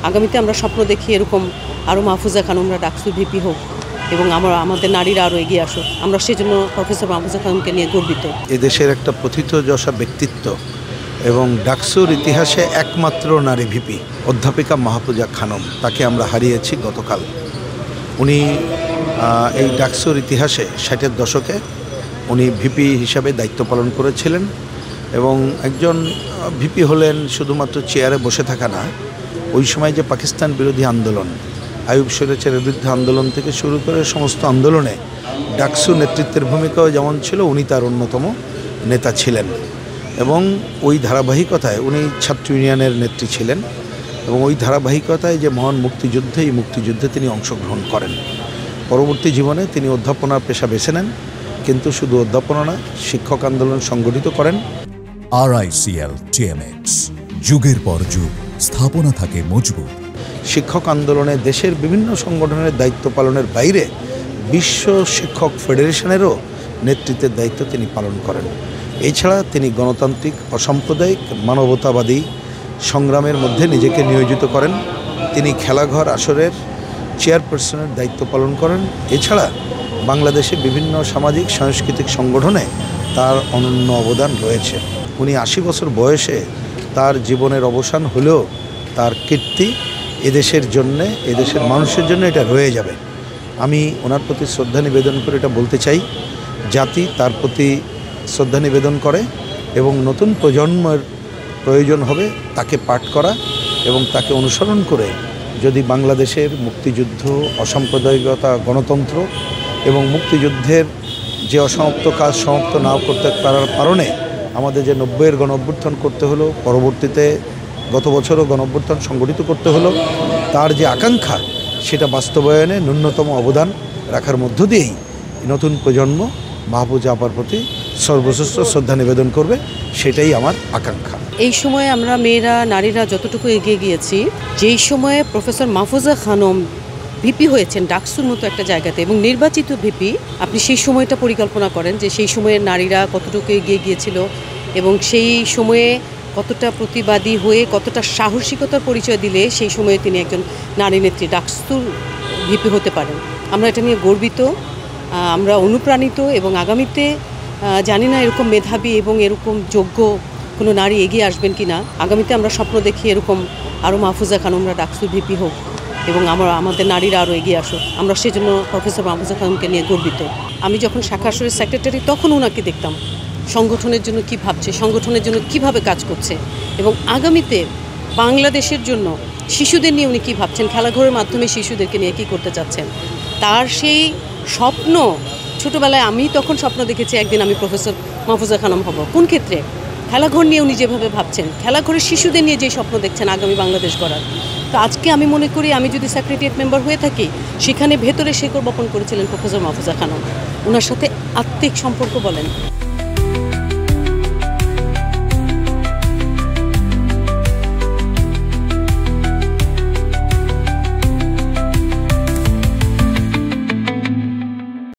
আগামীতে আমরা স্বপ্ন দেখি এরকম আরও মাহফুজা খানমরা ডাকসুর ভিপি হোক এবং আমাদের নারীরা আরও এগিয়ে আসুক। আমরা সেজন্য প্রফেসর মাহফুজা খানমকে নিয়ে গর্বিত। এদেশের একটা প্রথিতযশা ব্যক্তিত্ব এবং ডাকসুর ইতিহাসে একমাত্র নারী ভিপি অধ্যাপিকা মাহফুজা খানম, তাকে আমরা হারিয়েছি গতকাল। উনি এই ডাকসুর ইতিহাসে 60-এর দশকে উনি ভিপি হিসাবে দায়িত্ব পালন করেছিলেন এবং একজন ভিপি হলেন শুধুমাত্র চেয়ারে বসে থাকা না, ওই সময় যে পাকিস্তান বিরোধী আন্দোলন, আইয়ুব স্বৈরাচারের বিরুদ্ধে আন্দোলন থেকে শুরু করে সমস্ত আন্দোলনে ডাকসু নেতৃত্বের ভূমিকাও যেমন ছিল, উনি তার অন্যতম নেতা ছিলেন এবং ওই ধারাবাহিকতায় উনি ছাত্র ইউনিয়নের নেত্রী ছিলেন এবং ওই ধারাবাহিকতায় যে মহান মুক্তিযুদ্ধে, এই মুক্তিযুদ্ধে তিনি অংশগ্রহণ করেন। পরবর্তী জীবনে তিনি অধ্যাপনার পেশা বেছে নেন, কিন্তু শুধু অধ্যাপনা না, শিক্ষক আন্দোলন সংগঠিত করেন। RICL TMX, যুগের পর যুগ স্থাপনা থাকে মজবুত। শিক্ষক আন্দোলনে দেশের বিভিন্ন সংগঠনের দায়িত্ব পালনের বাইরে বিশ্ব শিক্ষক ফেডারেশনেরও নেতৃত্বের দায়িত্ব তিনি পালন করেন। এছাড়া তিনি গণতান্ত্রিক, অসাম্প্রদায়িক, মানবতাবাদী সংগ্রামের মধ্যে নিজেকে নিয়োজিত করেন। তিনি খেলাঘর আসরের চেয়ারপারসনের দায়িত্ব পালন করেন। এছাড়া বাংলাদেশে বিভিন্ন সামাজিক সাংস্কৃতিক সংগঠনে তার অনন্য অবদান রয়েছে। উনি 80 বছর বয়সে তার জীবনের অবসান হলেও তার কীর্তি এদেশের জন্যে, এদেশের মানুষের জন্য এটা রয়ে যাবে। আমি ওনার প্রতি শ্রদ্ধা নিবেদন করে এটা বলতে চাই, জাতি তার প্রতি শ্রদ্ধা নিবেদন করে এবং নতুন প্রজন্মের প্রয়োজন হবে তাকে পাঠ করা এবং তাকে অনুসরণ করে যদি বাংলাদেশের মুক্তিযুদ্ধ, অসাম্প্রদায়িকতা, গণতন্ত্র এবং মুক্তিযুদ্ধের যে অসমাপ্ত কাজ সমাপ্ত না করতে পারার কারণে আমাদের যে 90-এর গণঅভ্যুত্থান করতে হলো, পরবর্তীতে গত বছরও গণঅভ্যুত্থান সংগঠিত করতে হলো, তার যে আকাঙ্ক্ষা সেটা বাস্তবায়নে ন্যূনতম অবদান রাখার মধ্য দিয়েই নতুন প্রজন্ম মাহফুজা আপার প্রতি সর্বশ্রেষ্ঠ শ্রদ্ধা নিবেদন করবে, সেটাই আমার আকাঙ্ক্ষা। এই সময়ে আমরা মেয়েরা, নারীরা যতটুকু এগিয়ে গিয়েছি, যেই সময়ে প্রফেসর মাহফুজা খানম ভিপি হয়েছেন ডাকসুর মতো একটা জায়গাতে এবং নির্বাচিত ভিপি, আপনি সেই সময়টা পরিকল্পনা করেন যে সেই সময়ের নারীরা কতটুকু এগিয়ে গিয়েছিল এবং সেই সময়ে কতটা প্রতিবাদী হয়ে কতটা সাহসিকতার পরিচয় দিলে সেই সময়ে তিনি একজন নারী নেত্রী ডাকসুর ভিপি হতে পারেন। আমরা এটা নিয়ে গর্বিত, আমরা অনুপ্রাণিত এবং আগামীতে জানি না এরকম মেধাবী এবং এরকম যোগ্য কোনো নারী এগিয়ে আসবেন কি না। আগামীতে আমরা স্বপ্ন দেখি এরকম আরও মাহফুজা খানমরা ডাকসুর ভিপি হোক এবং আমাদের নারীরা আরও এগিয়ে আসুক। আমরা সেজন্য প্রফেসর মাহফুজা খানমকে নিয়ে গর্বিত। আমি যখন শাখা আসরের সেক্রেটারি তখন ওনাকে দেখতাম সংগঠনের জন্য কী ভাবছে, সংগঠনের জন্য কিভাবে কাজ করছে এবং আগামীতে বাংলাদেশের জন্য শিশুদের নিয়ে উনি কী ভাবছেন, খেলাঘরের মাধ্যমে শিশুদেরকে নিয়ে কী করতে চাচ্ছেন। তার সেই স্বপ্ন ছোটোবেলায় আমি তখন স্বপ্ন দেখেছি একদিন আমি প্রফেসর মাহফুজা খানম হব। কোন ক্ষেত্রে? খেলাঘর নিয়ে উনি যেভাবে ভাবছেন, খেলাঘরের শিশুদের নিয়ে যে স্বপ্ন দেখছেন আগামী বাংলাদেশ গড়ার। তো আজকে আমি মনে করি আমি যদি সেক্রেটারিয়েট মেম্বার হয়ে থাকি, সেখানে ভেতরে শেকড় বপন করেছিলেন প্রফেসর মাহফুজা খানম। ওনার সাথে আত্মিক সম্পর্ক বলেন,